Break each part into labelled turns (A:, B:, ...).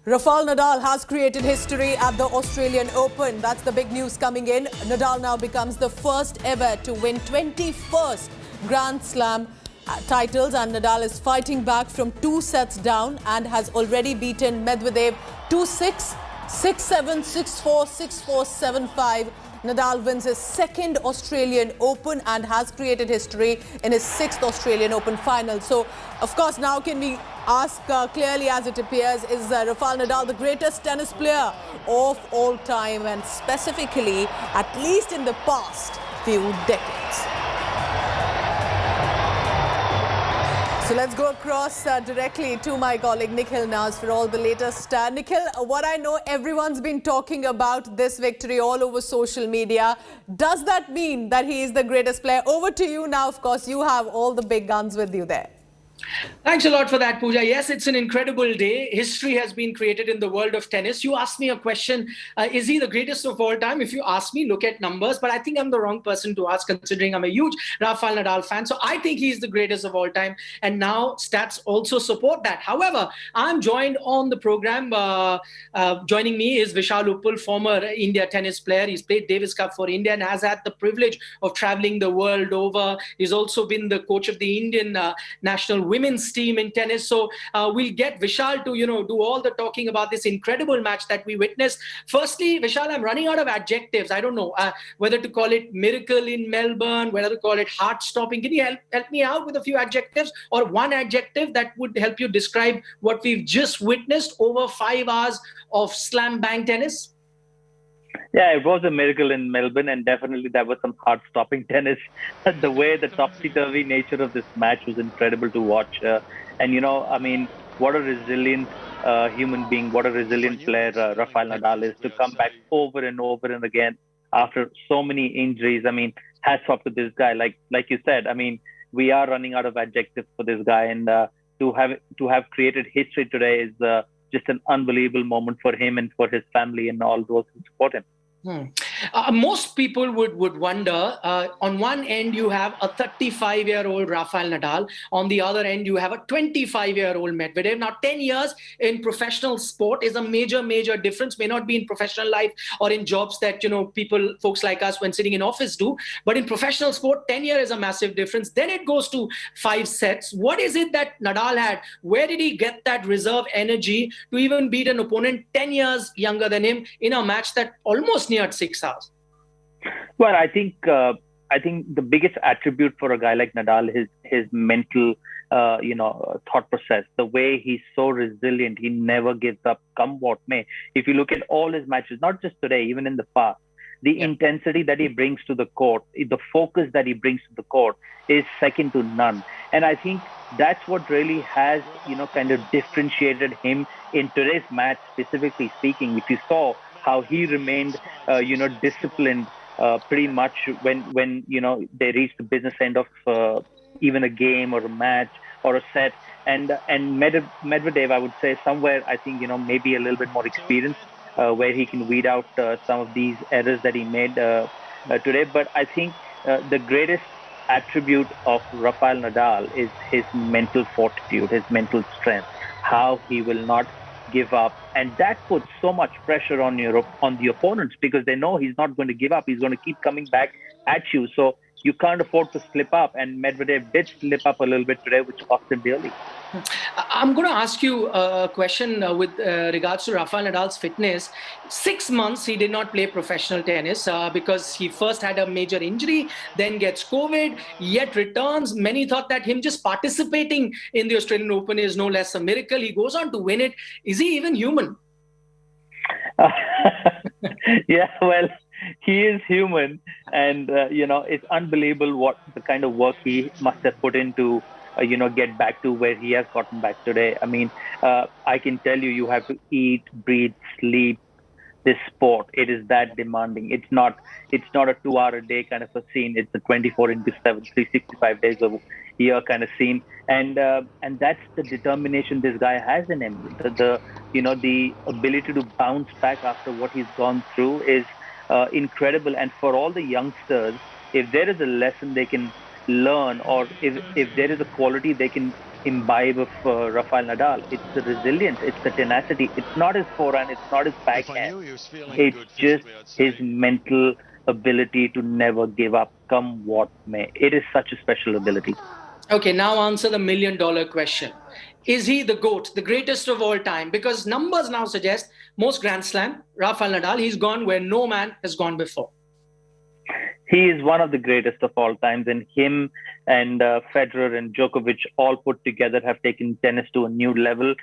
A: Rafael Nadal has created history at the Australian Open. That's the big news coming in. Nadal now becomes the first ever to win 21st Grand Slam titles, and Nadal is fighting back from 2 sets down and has already beaten Medvedev 2-6, 6-7, 6-4, 6-4, 7-5. Nadal wins his second Australian Open and has created history in his 6th Australian Open final. So, of course, now can we ask clearly as it appears, is Rafael Nadal the greatest tennis player of all time, and specifically, at least in the past few decades? So let's go across directly to my colleague Nikhil Naz for all the latest. Nikhil, what I know, everyone's been talking about this victory all over social media. Does that mean that he is the greatest player? Over to you now. Of course, you have all the big guns with you there.
B: Thanks a lot for that, Pooja. Yes, it's an incredible day. History has been created in the world of tennis. You asked me a question, is he the greatest of all time? If you ask me, look at numbers, but I think I'm the wrong person to ask, considering I'm a huge Rafael Nadal fan. So I think he's the greatest of all time. And now stats also support that. However, I'm joined on the program. Joining me is Vishal Uppal, former India tennis player. He's played Davis Cup for India and has had the privilege of traveling the world over. He's also been the coach of the Indian national women's team in tennis. So we'll get Vishal to, do all the talking about this incredible match that we witnessed. Firstly, Vishal, I'm running out of adjectives. I don't know whether to call it miracle in Melbourne, whether to call it heart-stopping. Can you help me out with a few adjectives, or one adjective that would help you describe what we've just witnessed over 5 hours of slam bang tennis?
C: Yeah, it was a miracle in Melbourne, and definitely there was some heart-stopping tennis. The way the topsy-turvy nature of this match was incredible to watch. What a resilient human being, what a resilient player Rafael Nadal is, to come back over and over and again after so many injuries. I mean, hats off to this guy. Like you said, I mean, we are running out of adjectives for this guy, and to have created history today is just an unbelievable moment for him and for his family and all those who support him.
B: Most people would wonder, on one end you have a 35-year-old Rafael Nadal, on the other end you have a 25-year-old Medvedev. Now 10 years in professional sport is a major difference. May not be in professional life or in jobs that folks like us when sitting in office do, but in professional sport 10 years is a massive difference. Then it goes to 5 sets. What is it that Nadal had? Where did he get that reserve energy to even beat an opponent 10 years younger than him in a match that almost neared 6 hours?
C: Well, I think the biggest attribute for a guy like Nadal is his mental, thought process. The way he's so resilient, he never gives up, come what may. If you look at all his matches, not just today, even in the past, the intensity that he brings to the court, the focus that he brings to the court is second to none. And I think that's what really has, kind of differentiated him in today's match, specifically speaking. If you saw how he remained, disciplined pretty much when they reached the business end of even a game or a match or a set. And Medvedev, I would say somewhere, I think, maybe a little bit more experienced, where he can weed out some of these errors that he made today. But I think the greatest attribute of Rafael Nadal is his mental fortitude, his mental strength, how he will not give up, and that puts so much pressure on the opponents, because they know he's not going to give up. He's going to keep coming back at you. So you can't afford to slip up, and Medvedev did slip up a little bit today, which cost him dearly.
B: I'm going to ask you a question with regards to Rafael Nadal's fitness. 6 months he did not play professional tennis because he first had a major injury, then gets COVID, yet returns. Many thought that him just participating in the Australian Open is no less a miracle. He goes on to win it. Is he even human?
C: Yeah, well, he is human, and it's unbelievable what the kind of work he must have put into get back to where he has gotten back today. I mean, I can tell you, you have to eat, breathe, sleep this sport. It is that demanding. It's not a 2-hour-a-day kind of a scene. It's a 24/7, 365 days a year kind of scene. And that's the determination this guy has in him. The ability to bounce back after what he's gone through is incredible. And for all the youngsters, if there is a lesson they can learn, or if there is a quality they can imbibe of Rafael Nadal. It's the resilience, it's the tenacity. It's not his forehand, it's not his backhand. It's just his mental ability to never give up, come what may. It is such a special ability.
B: Okay, now answer the $1,000,000 question. Is he the GOAT, the greatest of all time? Because numbers now suggest most Grand Slam, Rafael Nadal, he's gone where no man has gone before.
C: He is one of the greatest of all times, and him and Federer and Djokovic all put together have taken tennis to a new level.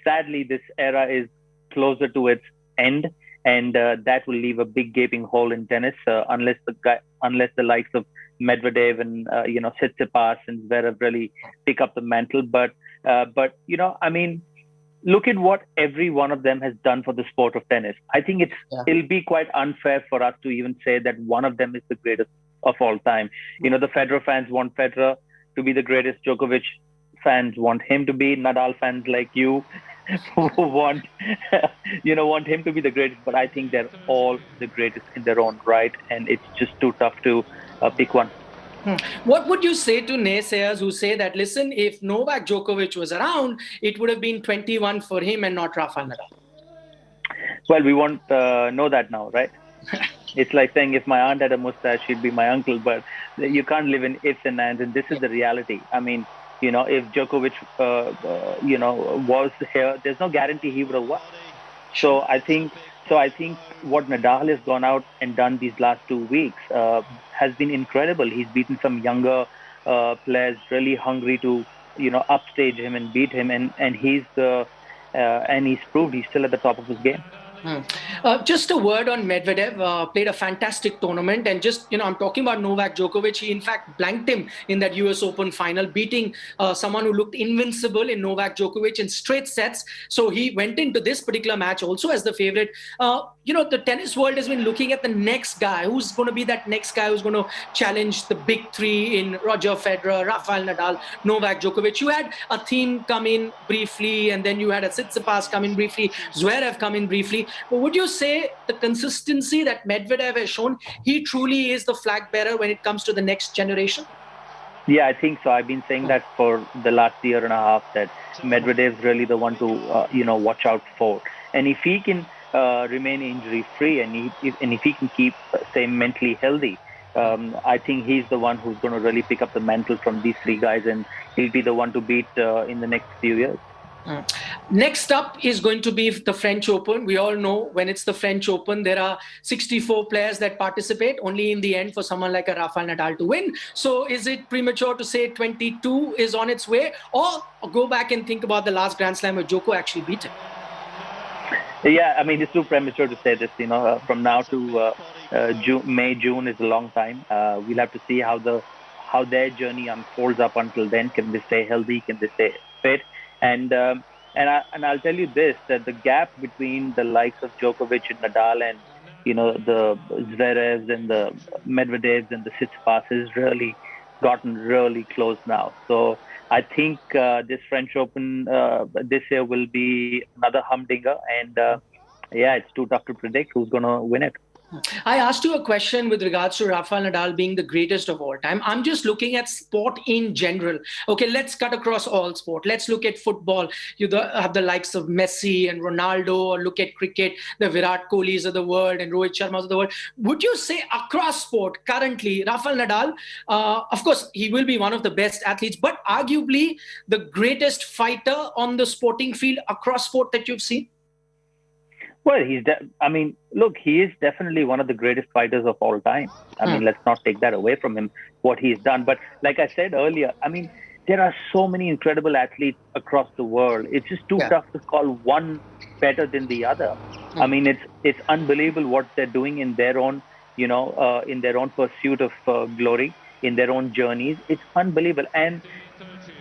C: Sadly, this era is closer to its end, and that will leave a big gaping hole in tennis unless the likes of Medvedev and Tsitsipas and Zverev really pick up the mantle. But I mean, look at what every one of them has done for the sport of tennis. I think it'll be quite unfair for us to even say that one of them is the greatest of all time. The Federer fans want Federer to be the greatest. Djokovic fans want him to be. Nadal fans like you want him to be the greatest. But I think they're all the greatest in their own right, and it's just too tough to pick one.
B: What would you say to naysayers who say that, listen, if Novak Djokovic was around, it would have been 21 for him and not Rafael Nadal?
C: Well, we won't know that now, right? It's like saying if my aunt had a mustache, she'd be my uncle. But you can't live in ifs and ands, and this is the reality. I mean, if Djokovic, was here, there's no guarantee he would have won. So I think what Nadal has gone out and done these last 2 weeks has been incredible. He's beaten some younger players, really hungry to upstage him and beat him, and he's proved he's still at the top of his game.
B: Just a word on Medvedev. Played a fantastic tournament, and I'm talking about Novak Djokovic. He in fact blanked him in that US Open final, beating someone who looked invincible in Novak Djokovic in straight sets. So he went into this particular match also as the favorite. The tennis world has been looking at the next guy. Who's going to be that next guy who's going to challenge the big three in Roger Federer, Rafael Nadal, Novak Djokovic? You had a Thiem come in briefly, and then you had a Tsitsipas come in briefly, Zverev come in briefly. But would you say the consistency that Medvedev has shown, he truly is the flag bearer when it comes to the next generation?
C: Yeah, I think so. I've been saying that for the last year and a half, that Medvedev is really the one to watch out for. And if he can remain injury-free, and if he can keep, say, mentally healthy, I think he's the one who's going to really pick up the mantle from these three guys, and he'll be the one to beat in the next few years.
B: Next up is going to be the French Open. We all know when it's the French Open, there are 64 players that participate, only in the end for someone like a Rafael Nadal to win. So is it premature to say 22 is on its way, or go back and think about the last Grand Slam where Djoko actually beat him?
C: Yeah, I mean, it's too premature to say this. From now to June is a long time. We'll have to see how their journey unfolds up until then. Can they stay healthy? Can they stay fit? And I'll tell you this, that the gap between the likes of Djokovic and Nadal and the Zverevs and the Medvedevs and the Tsitsipas has really gotten really close now. So I think this French Open this year will be another humdinger, and it's too tough to predict who's going to win it.
B: I asked you a question with regards to Rafael Nadal being the greatest of all time. I'm just looking at sport in general. Okay, let's cut across all sport. Let's look at football. You have the likes of Messi and Ronaldo, or look at cricket, the Virat Kohlis of the world and Rohit Sharmas of the world. Would you say across sport, currently, Rafael Nadal, of course, he will be one of the best athletes, but arguably the greatest fighter on the sporting field across sport that you've seen?
C: Well, he is definitely one of the greatest fighters of all time. I mean, let's not take that away from him, what he's done. But like I said earlier, I mean, there are so many incredible athletes across the world. It's just too tough to call one better than the other. I mean, it's unbelievable what they're doing in their own, in their own pursuit of glory, in their own journeys. It's unbelievable. And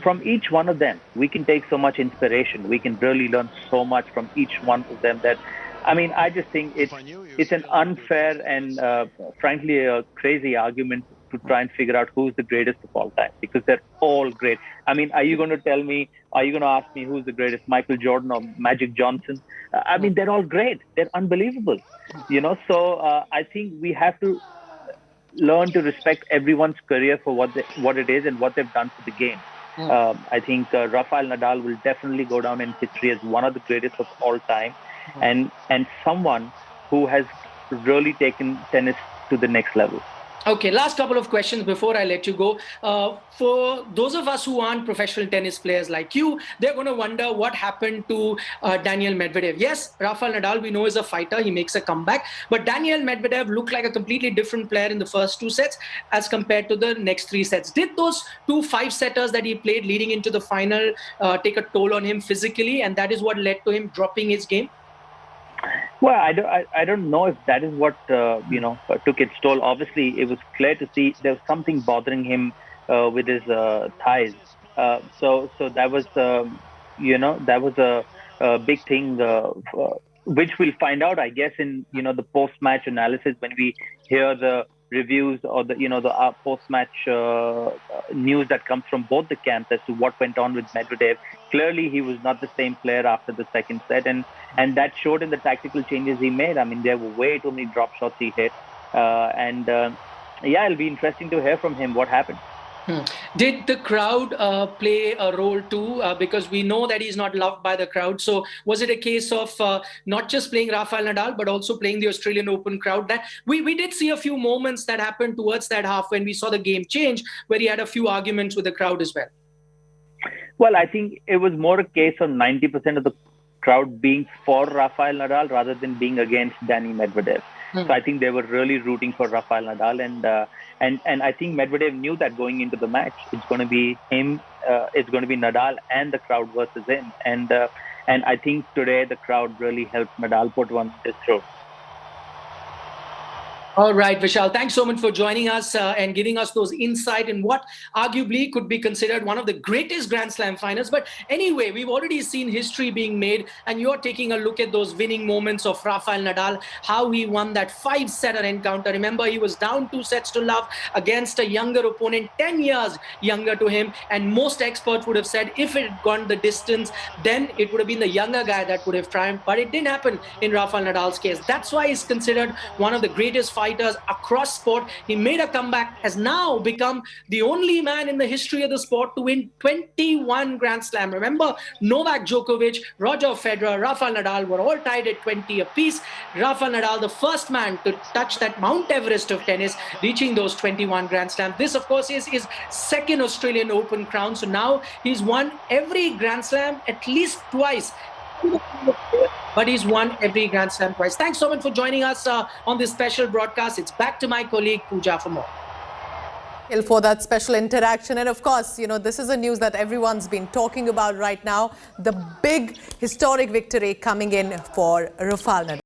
C: from each one of them, we can take so much inspiration. We can really learn so much from each one of them that, I mean, I just think it's an unfair and frankly a crazy argument to try and figure out who's the greatest of all time, because they're all great. I mean, are you going to ask me who's the greatest, Michael Jordan or Magic Johnson? I mean, they're all great. They're unbelievable, So I think we have to learn to respect everyone's career for what it is and what they've done for the game. I think Rafael Nadal will definitely go down in history as one of the greatest of all time, and someone who has really taken tennis to the next level.
B: Okay, last couple of questions before I let you go. For those of us who aren't professional tennis players like you, they're going to wonder what happened to Daniil Medvedev. Yes, Rafael Nadal, we know, is a fighter. He makes a comeback. But Daniil Medvedev looked like a completely different player in the first 2 sets as compared to the next 3 sets. Did those 2 5-setters that he played leading into the final take a toll on him physically? And that is what led to him dropping his game?
C: Well, I don't know if that is what took its toll. Obviously, it was clear to see there was something bothering him with his thighs. So that was that was a big thing, which we'll find out, I guess, in the post-match analysis when we hear the reviews or the post-match news that comes from both the camps as to what went on with Medvedev. Clearly, he was not the same player after the second set, and that showed in the tactical changes he made. I mean, there were way too many drop shots he hit, it'll be interesting to hear from him what happened.
B: Did the crowd play a role too? Because we know that he's not loved by the crowd. So was it a case of not just playing Rafael Nadal, but also playing the Australian Open crowd? That we did see a few moments that happened towards that half when we saw the game change, where he had a few arguments with the crowd as well.
C: Well, I think it was more a case of 90% of the crowd being for Rafael Nadal rather than being against Daniil Medvedev. So I think they were really rooting for Rafael Nadal, and I think Medvedev knew that going into the match, it's going to be him, it's going to be Nadal and the crowd versus him, and I think today the crowd really helped Nadal put one to his throat.
B: All right, Vishal, thanks so much for joining us and giving us those insight in what arguably could be considered one of the greatest Grand Slam finals. But anyway, we've already seen history being made, and you're taking a look at those winning moments of Rafael Nadal, how he won that 5-setter encounter. Remember, he was down 2 sets to love against a younger opponent, 10 years younger to him. And most experts would have said if it had gone the distance, then it would have been the younger guy that would have triumphed. But it didn't happen in Rafael Nadal's case. That's why he's considered one of the greatest fighters across sport. He made a comeback, has now become the only man in the history of the sport to win 21 Grand Slam. Remember, Novak Djokovic, Roger Federer, Rafael Nadal were all tied at 20 apiece. Rafael Nadal, the first man to touch that Mount Everest of tennis, reaching those 21 Grand Slams. This, of course, is his second Australian Open crown. So now he's won every Grand Slam at least twice. But he's won every Grand Slam twice. Thanks so much for joining us on this special broadcast. It's back to my colleague Pooja for more.
A: For that special interaction. And of course, this is a news that everyone's been talking about right now. The big historic victory coming in for Rafael Nadal.